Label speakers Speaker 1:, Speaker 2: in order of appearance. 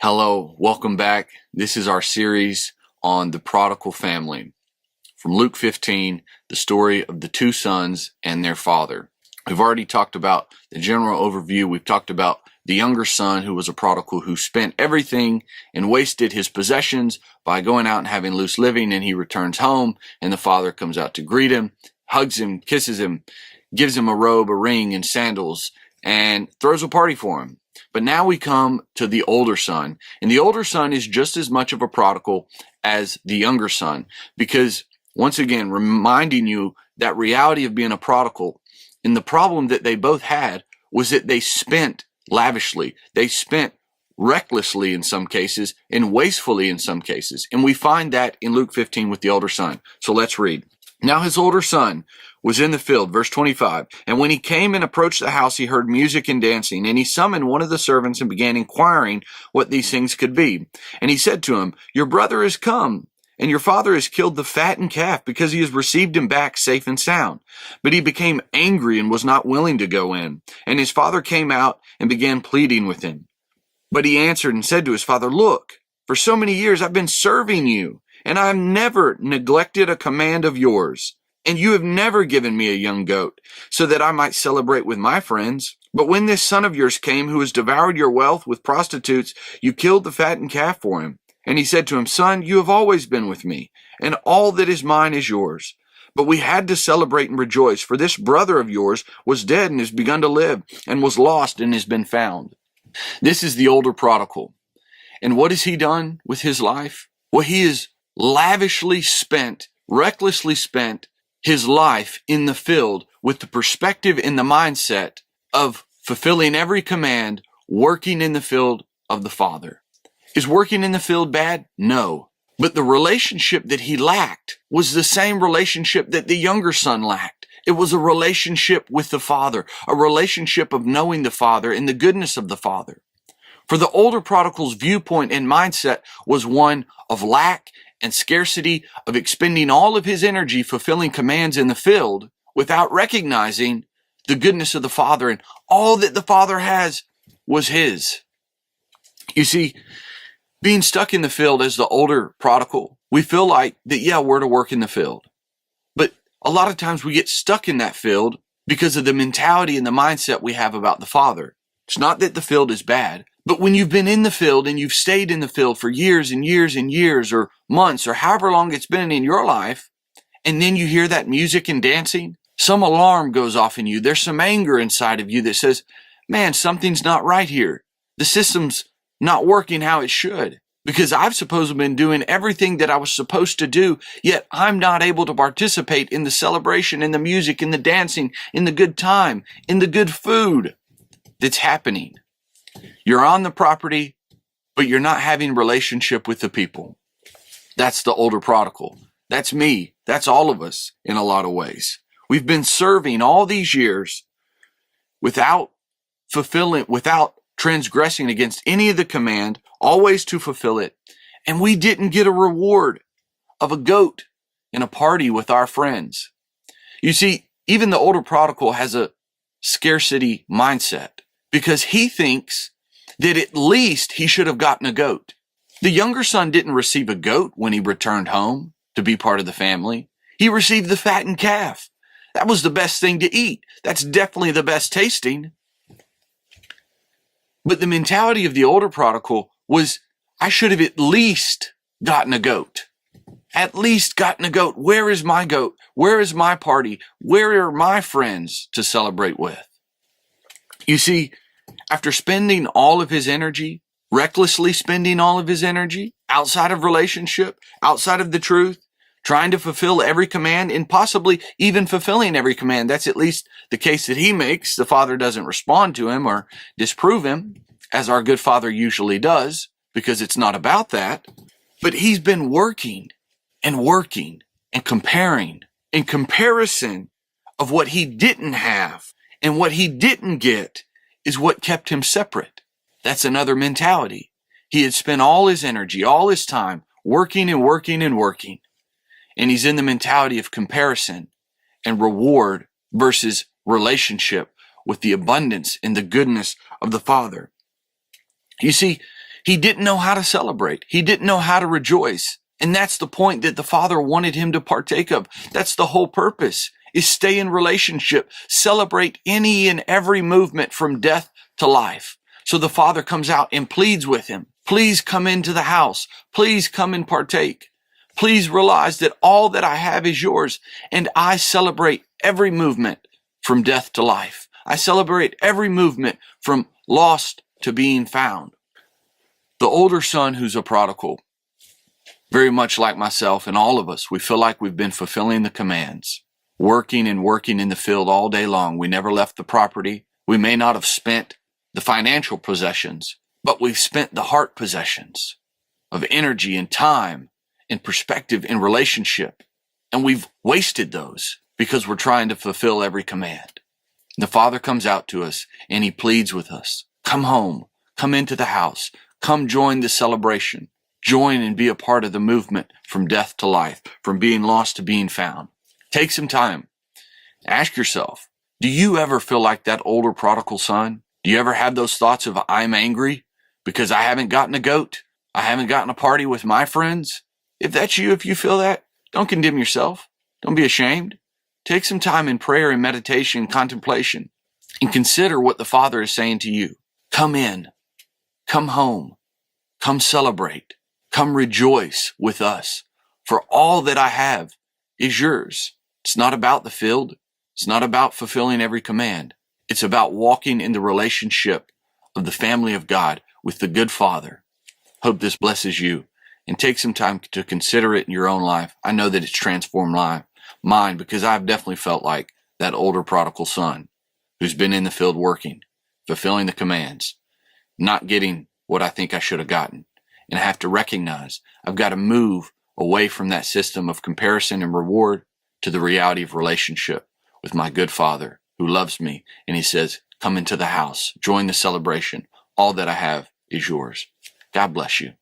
Speaker 1: Hello, welcome back. This is our series on the prodigal family. From Luke 15, the story of the two sons and their father. We've already talked about the general overview. We've talked about the younger son who was a prodigal who spent everything and wasted his possessions by going out and having loose living, and he returns home and the father comes out to greet him, hugs him, kisses him, gives him a robe, a ring, and sandals, and throws a party for him. But now we come to the older son, and the older son is just as much of a prodigal as the younger son, because once again, reminding you that reality of being a prodigal, and the problem that they both had was that they spent lavishly. They spent recklessly in some cases and wastefully in some cases. And we find that in Luke 15 with the older son. So let's read. Now his older son was in the field, verse 25. And when he came and approached the house, he heard music and dancing. And he summoned one of the servants and began inquiring what these things could be. And he said to him, "Your brother is come, and your father has killed the fattened calf, because he has received him back safe and sound." But he became angry and was not willing to go in. And his father came out and began pleading with him. But he answered and said to his father, "Look, for so many years I've been serving you, and I have never neglected a command of yours. And you have never given me a young goat, so that I might celebrate with my friends. But when this son of yours came, who has devoured your wealth with prostitutes, you killed the fattened calf for him." And he said to him, "Son, you have always been with me, and all that is mine is yours. But we had to celebrate and rejoice, for this brother of yours was dead and has begun to live, and was lost and has been found." This is the older prodigal. And what has he done with his life? Well, he has lavishly spent, recklessly spent his life in the field with the perspective and the mindset of fulfilling every command, working in the field of the Father. Is working in the field bad? No. But the relationship that he lacked was the same relationship that the younger son lacked. It was a relationship with the Father, a relationship of knowing the Father and the goodness of the Father. For the older prodigal's viewpoint and mindset was one of lack and scarcity, of expending all of his energy fulfilling commands in the field without recognizing the goodness of the Father, and all that the Father has was his. You see, being stuck in the field as the older prodigal, we feel like that, yeah, we're to work in the field. But a lot of times we get stuck in that field because of the mentality and the mindset we have about the Father. It's not that the field is bad, but when you've been in the field and you've stayed in the field for years and years and years, or months, or however long it's been in your life, and then you hear that music and dancing, some alarm goes off in you. There's some anger inside of you that says, man, something's not right here. The system's not working how it should, because I've supposed to have been doing everything that I was supposed to do, yet I'm not able to participate in the celebration, in the music, in the dancing, in the good time, in the good food that's happening. You're on the property, but you're not having relationship with the people. That's the older prodigal. That's me. That's all of us in a lot of ways. We've been serving all these years without fulfilling, without transgressing against any of the command, always to fulfill it. And we didn't get a reward of a goat in a party with our friends. You see, even the older prodigal has a scarcity mindset, because he thinks that at least he should have gotten a goat. The younger son didn't receive a goat when he returned home to be part of the family. He received the fattened calf. That was the best thing to eat. That's definitely the best tasting. But the mentality of the older prodigal was, I should have at least gotten a goat. At least gotten a goat. Where is my goat? Where is my party? Where are my friends to celebrate with? You see, after spending all of his energy, recklessly spending all of his energy, outside of relationship, outside of the truth, trying to fulfill every command, and possibly even fulfilling every command, that's at least the case that he makes. The Father doesn't respond to him or disprove him, as our good Father usually does, because it's not about that. But he's been working and working and comparing, in comparison of what he didn't have and what he didn't get is what kept him separate. That's another mentality. He had spent all his energy, all his time working and working and working. And he's in the mentality of comparison and reward versus relationship with the abundance and the goodness of the Father. You see, He didn't know how to celebrate. He didn't know how to rejoice. And that's the point that the Father wanted him to partake of. That's the whole purpose, is stay in relationship, celebrate any and every movement from death to life. So the Father comes out and pleads with him. Please come into the house. Please come and partake. Please realize that all that I have is yours, and I celebrate every movement from death to life. I celebrate every movement from lost to being found. The older son, who's a prodigal, very much like myself and all of us, we feel like we've been fulfilling the commands, working and working in the field all day long. We never left the property. We may not have spent the financial possessions, but we've spent the heart possessions of energy and time and perspective and relationship. And we've wasted those because we're trying to fulfill every command. The Father comes out to us and he pleads with us. Come home, come into the house, come join the celebration. Join and be a part of the movement from death to life, from being lost to being found. Take some time. Ask yourself, do you ever feel like that older prodigal son? Do you ever have those thoughts of, I'm angry because I haven't gotten a goat? I haven't gotten a party with my friends? If that's you, if you feel that, don't condemn yourself. Don't be ashamed. Take some time in prayer and meditation and contemplation and consider what the Father is saying to you. Come in. Come home. Come celebrate. Come rejoice with us, for all that I have is yours. It's not about the field. It's not about fulfilling every command. It's about walking in the relationship of the family of God with the good Father. Hope this blesses you, and take some time to consider it in your own life. I know that it's transformed mine because I've definitely felt like that older prodigal son who's been in the field working, fulfilling the commands, not getting what I think I should have gotten. And I have to recognize I've got to move away from that system of comparison and reward to the reality of relationship with my good Father who loves me. And he says, come into the house, join the celebration. All that I have is yours. God bless you.